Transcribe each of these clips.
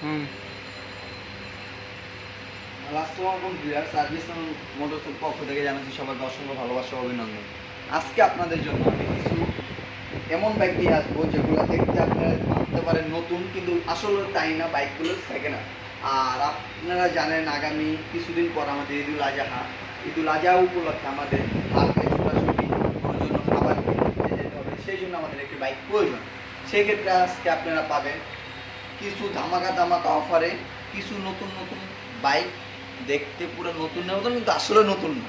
হুম। আসসালামু আলাইকুম viewer, service মোটরসের পক্ষ থেকে জানাচ্ছি সবাইকে অসংখ্য ভালোবাসা ও অভিনন্দন। আজকে আপনাদের জন্য আমি কিছু এমন বাইক নিয়ে আসবো যেগুলো দেখতে আপনারা ভাবতে পারেন নতুন, কিন্তু আসলে তাই না, বাইকগুলো সেকেন্ড হ্যান্ড। আর আপনারা জানেন আগামী কিছুদিন পর আমাদের ঈদুল আজহা উপলক্ষে আমাদের মার্কেট ছোটাছুটি করার জন্য খাবার কিনতে যেতে হবে, সেই জন্য আমাদের একটি বাইক প্রয়োজন। সেই ক্ষেত্রে আজকে আপনারা পাবেন কিছু ধামাকা অফারে কিছু নতুন নতুন বাইক, দেখতে পুরো নতুন নতুন কিন্তু আসলে নতুন না,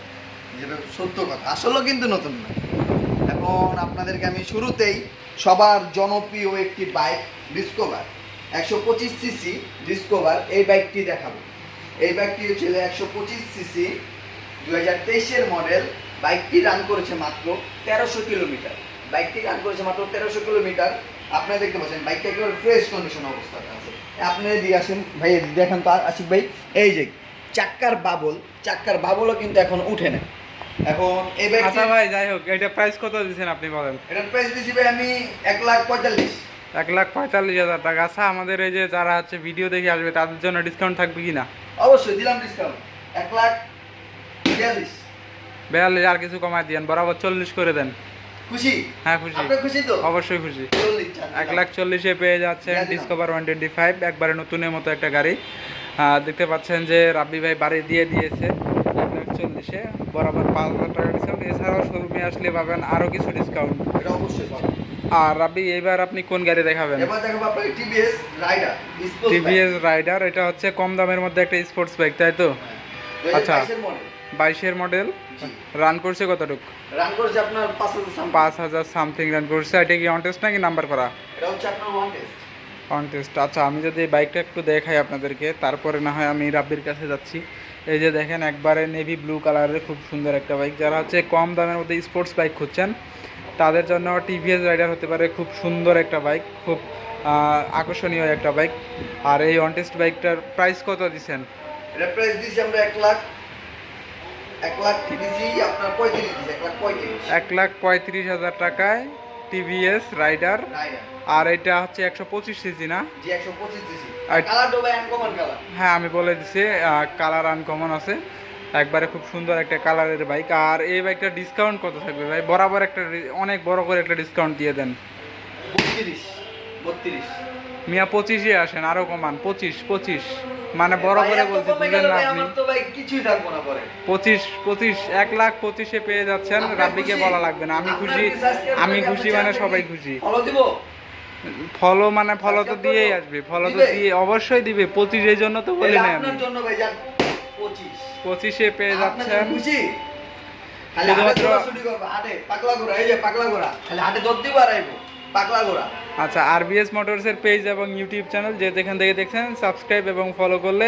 যেটা সত্য কথা, আসলে কিন্তু নতুন না। এখন আপনাদেরকে আমি শুরুতেই সবার জনপ্রিয় একটি বাইক ডিসকভার 125 সিসি ডিসকভার এই বাইকটি দেখাবো। এই বাইকটি হচ্ছে 125 সিসি 2023-এর মডেল। বাইকটি রান করেছে মাত্র 1300 কিলোমিটার। আপনারা দেখতে পাচ্ছেন বাইকটা একেবারে ফ্রেশ কন্ডিশন অবস্থাতে আছে। আপনারা দিয়ে আসেন ভাই, দেখেন তো আশিক ভাই, এই যে চাক্কার বাবলও কিন্তু এখন উঠে না। এখন এই বাইক, আচ্ছা ভাই, যাই হোক, এটা প্রাইস কত দিচ্ছেন আপনি বলেন? এটার প্রাইস দিছি ভাই আমি 1,45,000। 1,45,000 টাকা। আচ্ছা, আমাদের এই যে যারা হচ্ছে ভিডিও দেখে আসবে তাদের জন্য ডিসকাউন্ট থাকবে কি না? অবশ্যই দিলাম ডিসকাউন্ট 1,42,000। 42 আর কিছু কমায় দিয়েন, বরাবর 40 করে দেন। খুশি? হ্যাঁ খুশি। আপনি খুশি তো? অবশ্যই খুশি। 1,40,000 পেয়ে যাচ্ছেন ডিসকভার 125, একবারে নতুনের মতো একটা গাড়ি। দেখতে পাচ্ছেন যে রাব্বি ভাই বাড়ি দিয়ে দিয়েছে 1,40,000, বরাবর 5,000 টাকা ডিসকাউন্ট। এছাড়াও শোরুমে আসলে পাবেন আরও কিছু ডিসকাউন্ট। এটা অবশ্যই পাবেন। আর রাব্বি, এইবার আপনি কোন গাড়ি দেখাবেন? এবার দেখাবো আপনাকে টিভিএস রাইডার। টিভিএস রাইডার, এটা হচ্ছে কম দামের মধ্যে একটা স্পোর্টস বাইক, তাই তো? আচ্ছা, 22-এর মডেল। রান করছে কতটুকু? রান করছে আপনার 5,000 সামথিং রান করছে। এটা কি অন টেস্ট নাকি নাম্বার করা? এটা হচ্ছে আপনার অন টেস্ট। আচ্ছা, আমি যদি এই বাইকটা একটু দেখাই আপনাদেরকে, তারপরে না হয় আমি রাব্বির কাছে যাচ্ছি। এই যে দেখেন, একবারে নেভি ব্লু কালারের খুব সুন্দর একটা বাইক। যারা হচ্ছে কম দামের মধ্যে স্পোর্টস বাইক খুঁজছেন তাদের জন্য টিভিএস রাইডার হতে পারে খুব সুন্দর একটা বাইক, খুব আকর্ষণীয় একটা বাইক। আর এই অন টেস্ট বাইকটার প্রাইস কত দিচ্ছেন? এটা প্রাইস দিছি আমরা 1,00,000 দিছি, আপনার 35 দিছি, 1,35,000 টাকায় টিভিএস রাইডার। আর এটা হচ্ছে 125 সিসি না? জি, 125 দিছি। কালারটা ভাই আনকমন কালার। হ্যাঁ, আমি বলে দিছি, কালার আনকমন আছে, একবারে খুব সুন্দর একটা কালারের বাইক। আর এই বাইকটার ডিসকাউন্ট কত থাকবে ভাই? বরাবর একটা অনেক বড় করে একটা ডিসকাউন্ট দিয়ে দেন। 32 মিয়া 25-এ আসেন, আরো কমান। 25 মানে বড় করে বলছি, বুঝলেন না আপনি? আমার তো ভাই কিছুই থাকবো না পরে। 25 1,25,000-এ পেয়ে যাচ্ছেন। রাব্বিকে বলা লাগবে না, আমি খুশি। আমি খুশি মানে সবাই খুশি। ফলো দিব? ফলো মানে ফলো তো দিয়েই আসবে, ফলো তো দিয়ে অবশ্যই দিবে। 25 এর জন্য তো বলি না আমি। আপনার জন্য ভাই যান 25-এ পেয়ে যাচ্ছেন। খুশি? খালি হাতে ছুটি করব, হাতে পাগলা ঘোড়া, এই যে পাগলা ঘোড়া, খালি হাতে দৌড় দিব আর আইবো পাগলা ঘোড়া। আচ্ছা, আরবিএস মোটরসের পেজ এবং ইউটিউব চ্যানেল যে যেখান থেকে দেখছেন, সাবস্ক্রাইব এবং ফলো করলে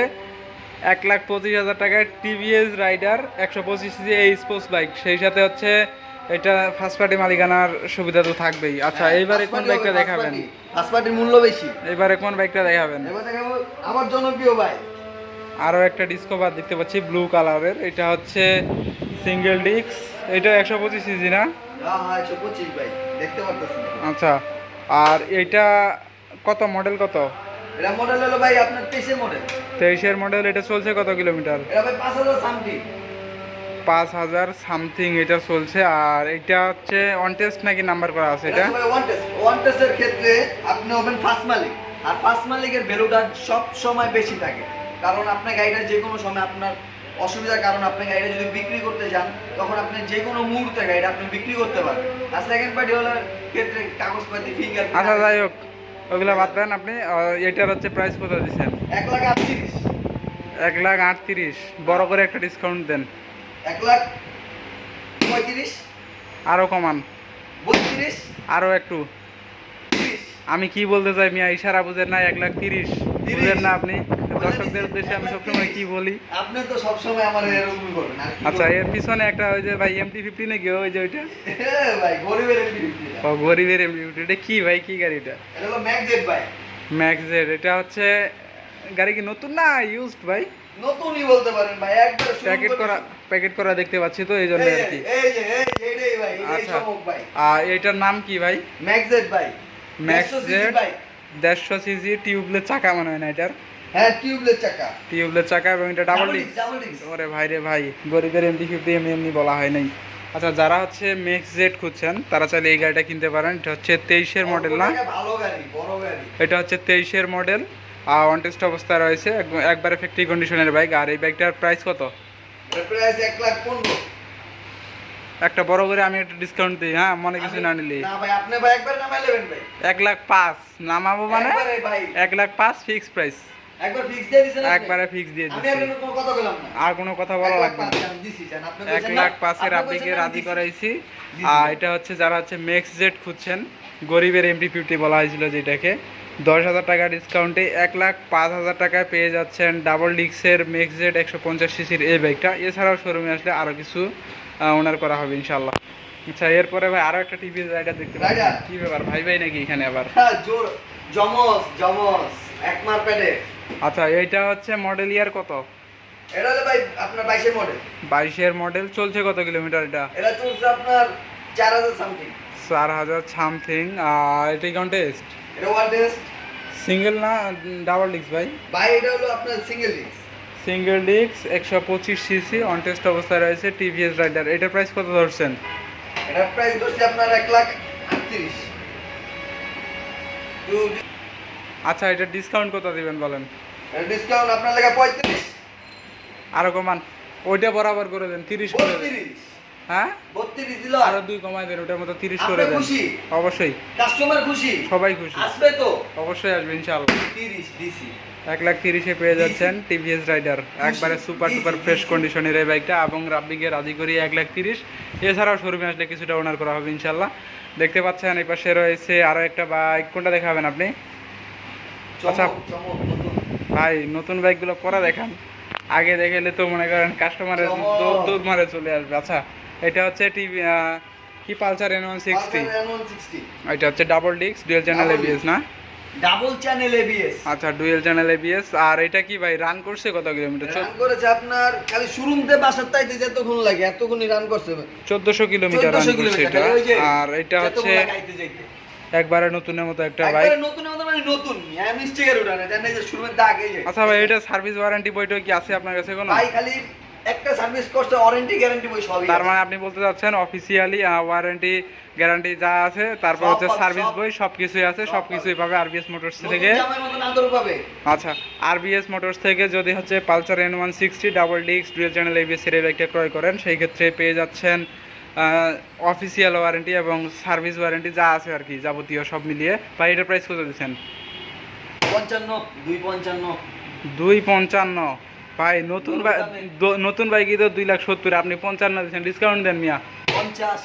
1,25,000 টাকায় টিভিএস রাইডার 125 সিসি এই স্পোর্টস বাইক, সেই সাথে হচ্ছে এটা ফার্স্ট পার্টি মালিকানার সুবিধা তো থাকবেই। আচ্ছা, এইবারে কোন বাইকটা দেখাবেন? ফার্স্ট পার্টির মূল্য বেশি। এইবারে কোন বাইকটা দেখাবেন? এবার দেখাবো আমার জনপ্রিয় বাইক। আরও একটা ডিসকভার দেখতে পাচ্ছি ব্লু কালারের। এটা হচ্ছে সিঙ্গেল ডিস্ক। এটা 125 সিসি না? হ্যাঁ, 125 ভাই, দেখতে পারতেছেন। আচ্ছা, আর এটা কত মডেল? কত এটা মডেল হলো ভাই আপনার 23-এর মডেল। 23-এর মডেল। এটা চলছে কত কিলোমিটার? এটা ভাই 5,000 সামথিং। 5,000 সামথিং এটা চলছে। আর এটা হচ্ছে অন টেস্ট নাকি নাম্বার করা আছে? এটা ওয়ান টেস্টের ক্ষেত্রে আপনি হবেন ফার্স্ট মালিক, আর ফার্স্ট মালিকের ভ্যালুটা সব সময় বেশি থাকে। কারণ আপনার গাড়িটা যে কোনো সময় আপনার অসুবিধার কারণ আপনি গাড়িটা যদি বিক্রি করতে যান, তখন আপনি যে কোনো মুহূর্তে গাড়িটা আপনি বিক্রি করতে পারবেন। আর সেকেন্ড পার্টি হলে ক্ষেত্রে কাগজপাতি ফিঙ্গার। আচ্ছা, যাই হোক, ওগুলা বাদ দেন আপনি। এটার হচ্ছে প্রাইস কত দিচ্ছেন? 1,38,000। 1,38,000। বড় করে একটা ডিসকাউন্ট দেন। 1,35,000। আরও কমান। 32। আরও একটু। আমি কি বলতে চাই মিয়া, ইশারা বুঝেন না? 1,30,000 বুঝেন না আপনি? দর্শকদের উদ্দেশ্যে আমি সবসময় কি বলি? আপনি তো সবসময় আমার এরকম করবেন। আচ্ছা, এর পিছনে একটা ওই যে ভাই MT-50 নাকি, ওই যে ওইটা ভাই গরিবের MT-50। ও, গরিবের MT-50। এটা কি ভাই, কি গাড়িটা? এটা হলো ম্যাক্সজেট ভাই। ম্যাক্সজেট। এটা হচ্ছে গাড়ি কি নতুন না ইউজড ভাই? নতুনই বলতে পারেন ভাই, একবার প্যাকেট করা দেখতে পাচ্ছি তো, এই জন্য আর কি। এই যে এইটাই ভাই, এই আচ্ছা, চমক ভাই। আর এটার নাম কি ভাই? ম্যাক্সজেট ভাই। ম্যাক্সজেট ভাই 150 সিসি টিউবলেস চাকা মনে হয় না এটার, হ্যাঁ টিউবলেস চাকা, টিউবলেস চাকা এবং এটা double Double disc. disc, double disc। ওরে ভাই রে ভাই, গরিবের MT-50 এমনি এমনি বলা হয় নাই। আচ্ছা, যারা হচ্ছে ম্যাক্স জেড খুঁজছেন তারা চাইলে এই গাড়িটা কিনতে পারেন। এটা হচ্ছে 23-এর মডেল না, ভালো গাড়ি, বড় গাড়ি। এটা হচ্ছে 23-এর মডেল, আর অন টেস্ট অবস্থায় রয়েছে, একবারে ফ্যাক্টরি কন্ডিশনের বাইক। আর এই বাইকটার প্রাইস কত? এর প্রাইস 1,15,000। একটা বড় করে আমি একটা ডিসকাউন্ট দিই, হ্যাঁ, মনে কিছু না নিলে। না ভাই, আপনি ভাই একবার নামাই নেবেন ভাই। 1,05,000 নামাবো মানে একবারে ভাই, 1,05,000 ফিক্স প্রাইস, একবার ফিক্স দিয়ে দিছেন আপনি? একবারে ফিক্স দিয়ে আমি দিচ্ছি, আর কোনো কথা বললাম না। আর কোনো কথা বলা লাগবে না। 1,05,000 আমি দিছি জান, আপনি বলছেন না? 1,05,000 আপনি আপনিকে বলছেন না, রাজি দিছি। করাইছি। দিছি আর ভাই। এটা হচ্ছে যারা হচ্ছে ম্যাক্স জেড খুঁজছেন, গরিবের MT-50 বলা হয়েছিল যেটাকে, 10,000 টাকা ডিসকাউন্টে 1,05,000 টাকায় পেয়ে যাচ্ছেন ডাবল ডিক্সের ম্যাক্স জেড 150 সিসির এই বাইকটা। এছাড়াও শোরুমে আসলে আরও কিছু ওনার করা হবে ইনশাল্লাহ। আচ্ছা, এরপরে ভাই আরও একটা টিভি রাইডার দেখতে পাচ্ছি। রাইডার? কি ব্যাপার, ভাই ভাই নাকি এখানে আবার? হ্যাঁ, জোর জমস একমার প্যাডে। আচ্ছা, এইটা হচ্ছে মডেল ইয়ার কত? এটা হলো ভাই আপনার 22 মডেল। 22-এর মডেল, চলছে কত কিলোমিটার এটা? এটা চলছে আপনার 4000 সামথিং। 4,000 সামথিং। এটা কন্টেস্ট এটা ওয়ান টেস্ট। সিঙ্গেল না ডাবল ডিস্ক ভাই? ভাই এটা হলো আপনার single disc. Single disc 125 CC, on test অবস্থায় রয়েছে, টিভিএস রাইডার। এটার প্রাইস কত ধরছেন? এটার প্রাইস ধরছি আপনার 1,38,000। আচ্ছা, এটার ডিসকাউন্ট কত দিবেন বলেন? এর ডিসকাউন্ট আপনার লাগা 35। আরো কমান, ওইটা বরাবর করে দেন, 30 করে দেন। 32। হ্যাঁ, 32 দিল। আরো 2 কমায় দেন, ওটার মতো 30 আপনি করে দেন। খুশি? অবশ্যই, কাস্টমার খুশি? সবাই খুশি, আসবে তো? অবশ্যই আসবে ইনশাআল্লাহ। 30 ডিসি। 1,30,000-এ পেয়ে যাচ্ছেন টিভিএস রাইডার, একবারে সুপার ডুপার ফ্রেশ কন্ডিশনের এই বাইকটা, এবং রাব্বিকে রাজি করি 1,30,000। এছাড়াও শোরুমে আসলে কিছুটা ওনার করা হবে ইনশাল্লাহ। দেখতে পাচ্ছেন এই পাশে রয়েছে আরও একটা বাইক, কোনটা দেখাবেন আপনি? আচ্ছা চমক ভাই, নতুন বাইকগুলো পরে দেখান, আগে দেখালে তো মনে করেন কাস্টমারের দৌড় মারে চলে আসবে। আচ্ছা, এটা হচ্ছে টিভি কি পালসার N160, এটা হচ্ছে double disc dual channel ABS না? Double channel ABS। আচ্ছা, ডুয়াল চ্যানেল ABS। আর এটা কি ভাই রান করছে কত কিলোমিটার? রান করেছে আপনার খালি শোরুমতে বাসার তাইতে যতক্ষণ লাগে এতক্ষণই রান করছে। 1400 কিলোমিটার রান 1400 করছে কিলোমিটার। এটা। ওই যে আর এটা হচ্ছে যতক্ষণ লাগাইতে যাইতে। একবারে নতুনের মতো একটা বাইক। একবারে নতুন মানে নতুন। আমি স্টিকার উঠানে জানেন যে শোরুমের দাগে যায়। আচ্ছা ভাই, এটা সার্ভিস ওয়ারেন্টি বইটা কি আছে আপনার কাছে কোনো? ভাই খালি একটা সার্ভিস করছে, ওয়ারেন্টি গ্যারান্টি বই সবই। তার মানে আপনি বলতে চাচ্ছেন অফিসিয়ালি ওয়ারেন্টি গ্যারান্টি যা আছে, তারপর হচ্ছে সার্ভিস বই সবকিছুই আছে, সবকিছুই পাবে RBS মোটরস থেকে। আমার মতন আদর পাবে। আচ্ছা, RBS মোটরস থেকে যদি হচ্ছে Pulsar N160 double disc dual channel ABS এর এই বাইকটা ক্রয় করেন, সেই ক্ষেত্রে পেয়ে যাচ্ছেন অফিসিয়াল ওয়ারেন্টি এবং সার্ভিস ওয়ারেন্টি যা আছে আর কি, যাবতীয় সব মিলিয়ে। ভাই, এটার প্রাইস কত দিচ্ছেন? 55, 255। 255। ভাই নতুন বাইকই তো 2,70,000, আপনি 55 দিচ্ছেন, ডিসকাউন্ট দেন মিয়া। 50।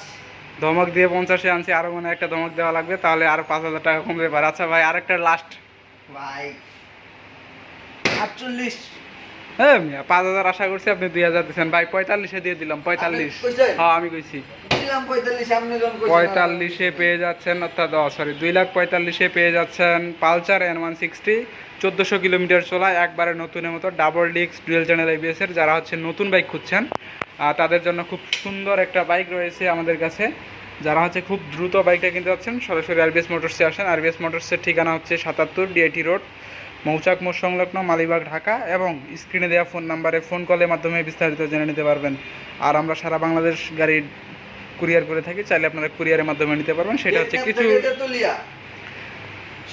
ধমক দিয়ে 50-এ আনছি, আরো মনে হয় একটা ধমক দেওয়া লাগবে, তাহলে আরো 5,000 টাকা কমবে পারে। আচ্ছা ভাই, আরেকটা লাস্ট ভাই 48। হ্যাঁ মিয়া, 5,000 আশা করছি, আপনি 2,000 দিচ্ছেন। ভাই 45-এ দিয়ে দিলাম, 45। আপনি কইছেন? হ্যাঁ, আমি কইছি দিলাম 45, আপনি যখন কইছেন 45-এ পেয়ে যাচ্ছেন, অর্থাৎ 2,45,000-এ পেয়ে যাচ্ছেন পালসার N160, 1400 কিলোমিটার চলা, একবারে নতুনের মতো double disc dual channel ABS এর। যারা হচ্ছে নতুন বাইক খুঁজছেন তাদের জন্য খুব সুন্দর একটা বাইক রয়েছে আমাদের কাছে। যারা হচ্ছে খুব দ্রুত বাইকটা কিনতে যাচ্ছেন, সরাসরি RBS মোটরসে আসেন। RBS মোটরসের ঠিকানা হচ্ছে 77 DIT রোড, মৌচাক মোড় সংলগ্ন, মালিবাগ, ঢাকা। এবং স্ক্রিনে দেওয়া ফোন নাম্বারে ফোন কলের মাধ্যমে বিস্তারিত জেনে নিতে পারবেন। আর আমরা সারা বাংলাদেশ গাড়ি কুরিয়ার করে থাকি, চাইলে আপনারা কুরিয়ারের মাধ্যমে নিতে পারবেন। সেটা হচ্ছে কিছু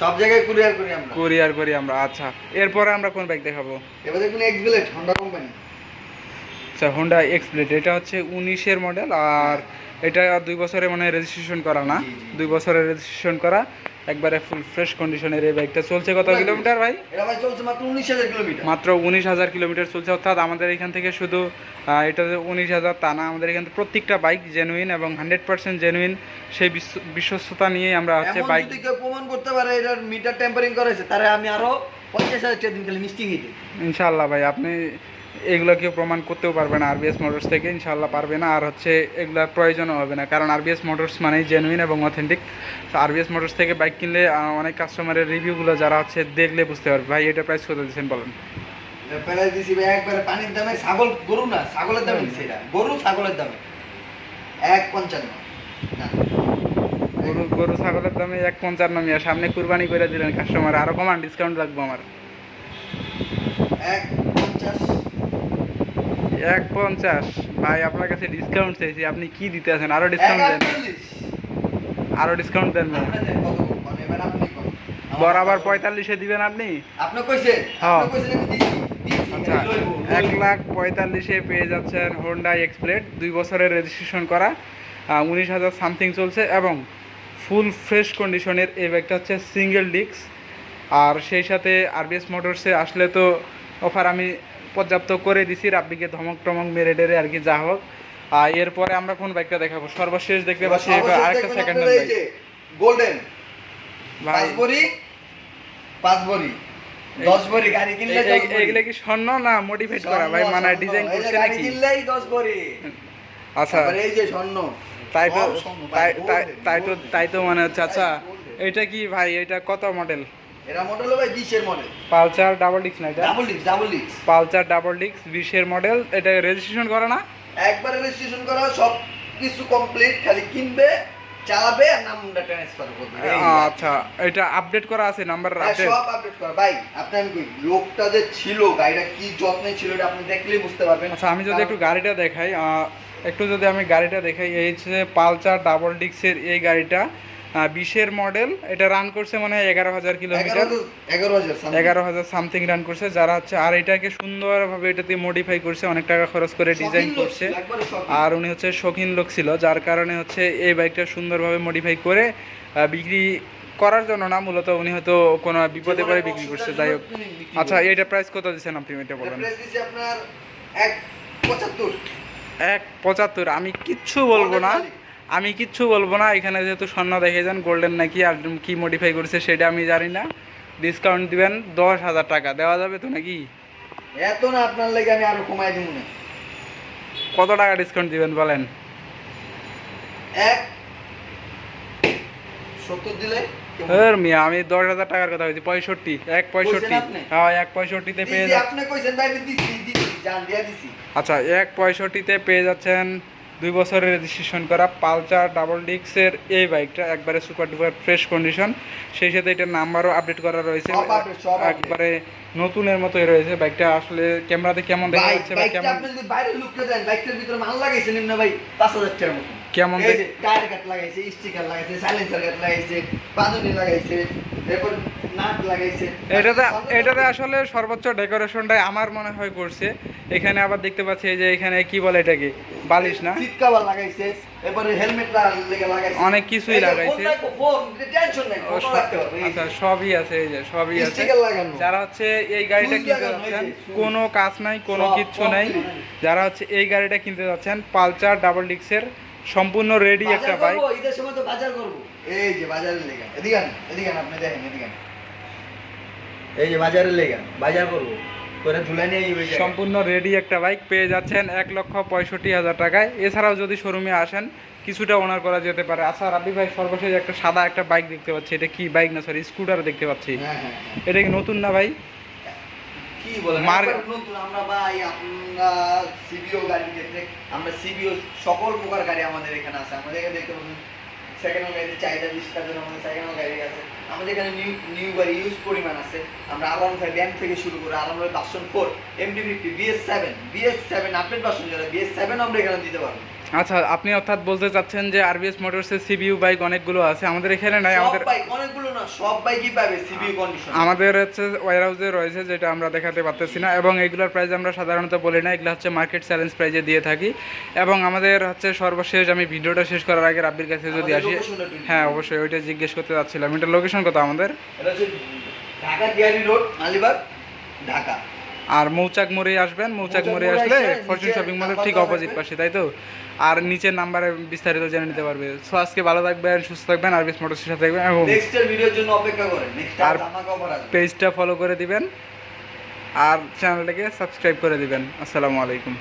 সব জায়গায় কুরিয়ার করি আমরা। কুরিয়ার করি আমরা। আচ্ছা, এরপরে আমরা কোন বাইক দেখাবো? এবার দেখুন এক্সব্লেড, হোন্ডা কোম্পানি। আচ্ছা, হোন্ডা এক্সপ্লেড, এটা হচ্ছে 19-এর মডেল। আর এটা 2 বছরে মনে হয় রেজিস্ট্রেশন করা না? 2 বছরের রেজিস্ট্রেশন করা, একবারে ফুল ফ্রেশ কন্ডিশনের এই বাইকটা। চলছে কত কিলোমিটার ভাই? এটা ভাই চলছে মাত্র 19,000 কিলোমিটার। মাত্র 19,000 কিলোমিটার চলছে। অর্থাৎ আমাদের এখান থেকে শুধু এটা যে 19,000 তা না, আমাদের এখান থেকে প্রত্যেকটা বাইক জেনুইন এবং 100% জেনুইন, সেই বিশ্বস্ততা নিয়ে আমরা হচ্ছে এমন বাইক। যদি কেউ প্রমাণ করতে পারে এটার মিটার টেম্পারিং করেছে, তারে আমি আরো 50,000 টাকা দিন খালি মিষ্টি খেতে। ইনশাআল্লাহ ভাই, আপনি এগুলো কেউ প্রমাণ করতেও পারবে না RBS মোটরস থেকে, ইনশাআল্লাহ পারবে না। আর হচ্ছে এগুলোর প্রয়োজনও হবে না, কারণ RBS মোটরস মানেই জেনুইন এবং অথেন্টিক। RBS মোটরস থেকে বাইক কিনলে অনেক কাস্টমারের রিভিউগুলো যারা হচ্ছে দেখলে বুঝতে পারবে। ভাই, এটা প্রাইস কত দিচ্ছেন বলেন? প্রাইস দিছি ভাই একবারে পানির দামে, গরু না ছাগলের দামে দিছি। এটা গরু ছাগলের দামে 1.55। গরু গরু ছাগলের দামে 1.55 নামিয়া, সামনে কুরবানি করে দিলেন কাস্টমার, আরো কমান ডিসকাউন্ট লাগবে আমার। 150 1.50 ভাই, আপনার কাছে ডিসকাউন্ট চাইছি, আপনি কি দিতে আছেন? আরো ডিসকাউন্ট দেন, 148 আরো ডিসকাউন্ট দেন ভাই। আপনাদের কত মানে এবার আপনি কোন বরাবর 45-এ দিবেন আপনি? আপনি কইছেন হ্যাঁ। আপনি কইছেন আমি দিছি আচ্ছা, 1,45,000-এ পেয়ে যাচ্ছেন হোন্ডা এক্সপ্লেড, 2 বছরের রেজিস্ট্রেশন করা, 19,000 সামথিং চলছে এবং ফুল ফ্রেশ কন্ডিশনের এই বাইকটা হচ্ছে সিঙ্গেল ডিস্ক। আর সেই সাথে আরবিএস মোটরসে আসলে তো অফার আমি পর্যাপ্ত করে দিছি, রাব্বিকে ধমক টমক মেরে টেরে আর কি, যা হোক। আর এরপরে আমরা কোন বাইকটা দেখাবো? সর্বশেষ দেখতে পাচ্ছি এবার আরেকটা সেকেন্ড হ্যান্ড বাইক গোল্ডেন ভাই। 5 বড়ি 10 বড়ি গাড়ি কিনলে 10 বড়ি। এগুলা কি স্বর্ণ না মডিফাইড করা ভাই, মানে ডিজাইন করছে গাড়ি নাকি? কিনলেই 10 বড়ি। আচ্ছা, তারপরে এই যে স্বর্ণ, তাই তো, সব স্বর্ণ, ভাই, তাই তো মানে হচ্ছে। আচ্ছা, এটা কি ভাই, এটা কত মডেল? এরা মডেল ভাই 20 এর মডেল, পালসার ডাবল ডিস্ক না এটা? Double disc Pulsar double disc 20 এর মডেল। এটা রেজিস্ট্রেশন করা না? একবারে রেজিস্ট্রেশন করা, সব কিছু কমপ্লিট, খালি কিনবে, চালাবে আর নামটা ট্রান্সফার করবে। এই আচ্ছা, এটা আপডেট করা আছে, নাম্বার হ্যাঁ, আপডেট? সব আপডেট করা ভাই। আপনি আমি কই লোকটা যে ছিল, গাড়িটা কি যত্নে ছিল এটা আপনি দেখলেই বুঝতে পারবেন। আচ্ছা, আমি যদি একটু গাড়িটা দেখাই, একটু যদি আমি গাড়িটা দেখাই, এই হচ্ছে পালসার ডাবল ডিস্কের এই গাড়িটা, 20 এর মডেল। এটা রান করছে মানে 11,000 কিলোমিটার, 11,000 সামথিং রান করছে যারা হচ্ছে। আর এটাকে সুন্দরভাবে এটাতে মডিফাই করছে, অনেক টাকা খরচ করে ডিজাইন করছে। আর উনি হচ্ছে শৌখিন লোক ছিল, যার কারণে হচ্ছে এই বাইকটা সুন্দরভাবে মডিফাই করে বিক্রি করার জন্য না, মূলত উনি হয়তো কোনো বিপদে পড়ে বিক্রি করছে, যাই হোক। আচ্ছা, এটা প্রাইস কত দিচ্ছেন আপনি, এটা বলেন? প্রাইস দিছি আপনার 175। 1.75? আমি কিচ্ছু বলবো না, আমি কিচ্ছু বলবো না। এখানে যেহেতু স্বর্ণ দেখে যান, গোল্ডেন নাকি আর কি মডিফাই করেছে সেটা আমি জানি না। ডিসকাউন্ট দিবেন 10,000 টাকা, দেওয়া যাবে তো নাকি? এত না, আপনার লাগে আমি আরো কমাই দিব না। কত টাকা ডিসকাউন্ট দিবেন বলেন? 170 দিলে মিয়া, আমি 10,000 টাকার কথা বলছি। 65, 1.65। হ্যাঁ, 1.65-তে পেয়ে যাচ্ছেন। আপনি কইছেন ভাই, আমি দিছি জান দিয়া দিছি। আচ্ছা, 1.65-তে পেয়ে যাচ্ছেন 2 বছরের রেজিস্ট্রেশন করা পালসার ডাবল ডিস্কের এই বাইকটা, একবারে সুপার ডুপার ফ্রেশ কন্ডিশন। সেই সাথে এটার নাম্বারও আপডেট করা রয়েছে, সব update। একবারে নতুনের মতোই রয়েছে। বাইকটা আসলে ক্যামেরাতে কেমন দেখা যাচ্ছে বা বাইকটা কেমন, আপনি যদি বাইরে লুকটা দেন, বাইকটার ভিতরে মাল লাগাইছেন না ভাই 5,000 টাকার মতো। কেমন এই যে টায়ার কাট লাগাইছে, স্টিকার লাগাইছে, সাইলেন্সার কাট লাগাইছে, পাদুনি লাগাইছে, এরপর নাট লাগাইছে। এটাতে আসলে সর্বোচ্চ ডেকোরেশনটাই আমার মনে হয় করছে। এখানে আবার দেখতে পাচ্ছি এই যে এখানে কি বলে এটাকে, বালিশ না, সিট কভার লাগাইছে, এরপরে হেলমেট লাগাইছে, অনেক কিছুই লাগাইছে। ফোন টেনশন নাই, ফোন রাখতে হবে। আচ্ছা, সবই আছে, এই যে সবই আছে। স্টিকার লাগানো, যারা হচ্ছে এই গাড়িটা কিনতে যাচ্ছেন, কোনো কাজ নাই, কোনো কিচ্ছু নাই, যারা হচ্ছে এই গাড়িটা কিনতে যাচ্ছেন, পালসার ডাবল ডিস্কের সম্পূর্ণ রেডি একটা বাইক। ঈদের সময় তো বাজার করব। এই যে বাজারের লেগা, এদিকে আপনি দেখেন, এদিকে এই যে বাজারের লেগা বাজার করব করে ঝুলাই নিয়ে এই যে সম্পূর্ণ রেডি একটা বাইক পেয়ে যাচ্ছেন 1,65,000 টাকায়। এছাড়াও যদি শোরুমে আসেন কিছুটা অনার করা যেতে পারে। আচ্ছা রাব্বি ভাই, সর্বশেষ একটা সাদা একটা বাইক দেখতে পাচ্ছি, এটা কি বাইক না, সরি স্কুটার দেখতে পাচ্ছি। হ্যাঁ, এটা কি নতুন না ভাই? কি বলেন নতুন? আমরা ভাই, আমরা সিবিও গাড়ি দেখতে, আমরা সিবিও সকল প্রকার গাড়ি আমাদের এখানে আছে। আমাদের এখানে দেখতে পাচ্ছেন সেকেন্ড হ্যান্ড গাড়িতে চাহিদা বেশি, তার জন্য আমাদের সেকেন্ড হ্যান্ড গাড়ি আছে। আমাদের এখানে নিউ গাড়ি ইউজ পরিমাণ আছে। আমরা আরাম ব্যাংক থেকে শুরু করে আরাম version 4, MD-50, BS7 update version, যারা BS7 আমরা এখানে দিতে পারবো। আচ্ছা, আপনি অর্থাৎ বলতে চাচ্ছেন যে আরবিএস মোটরসের সিবিইউ বাইক অনেকগুলো আছে, আমাদের এখানে নাই। আমাদের বাইক অনেকগুলো না, সব বাইকই পাবে সিবিইউ কন্ডিশন। আমাদের হচ্ছে ওয়্যারহাউসে রয়েছে, যেটা আমরা দেখাতে পারতেছি না, এবং এগুলোর প্রাইস আমরা সাধারণত বলি না, এগুলো হচ্ছে মার্কেট চ্যালেঞ্জ প্রাইজে দিয়ে থাকি। এবং আমাদের হচ্ছে সর্বশেষ, আমি ভিডিওটা শেষ করার আগে রাব্বির কাছে যদি আসি, হ্যাঁ অবশ্যই ওইটা জিজ্ঞেস করতে চাচ্ছিলাম, এটা লোকেশন কত আমাদের? এটা হচ্ছে ঢাকা ডিআরই রোড, আলিবাগ, ঢাকা। আর মৌচাক মোড়ে আসবেন, মৌচাক মোড়ে আসলে ফরচুন শপিং মলের ঠিক অপোজিট পাশে, তাই তো? আর নিচের নাম্বারে বিস্তারিত জেনে নিতে পারবে। সো আজকে ভালো থাকবেন, সুস্থ থাকবেন, আরবিএস মোটরসের সাথে থাকবেন, এবং নেক্সট ভিডিওর জন্য অপেক্ষা করেন। নেক্সট আর ধামাকা অফার আসবে। পেজটা ফলো করে দিবেন আর চ্যানেলটাকে সাবস্ক্রাইব করে দিবেন। আসসালামু আলাইকুম।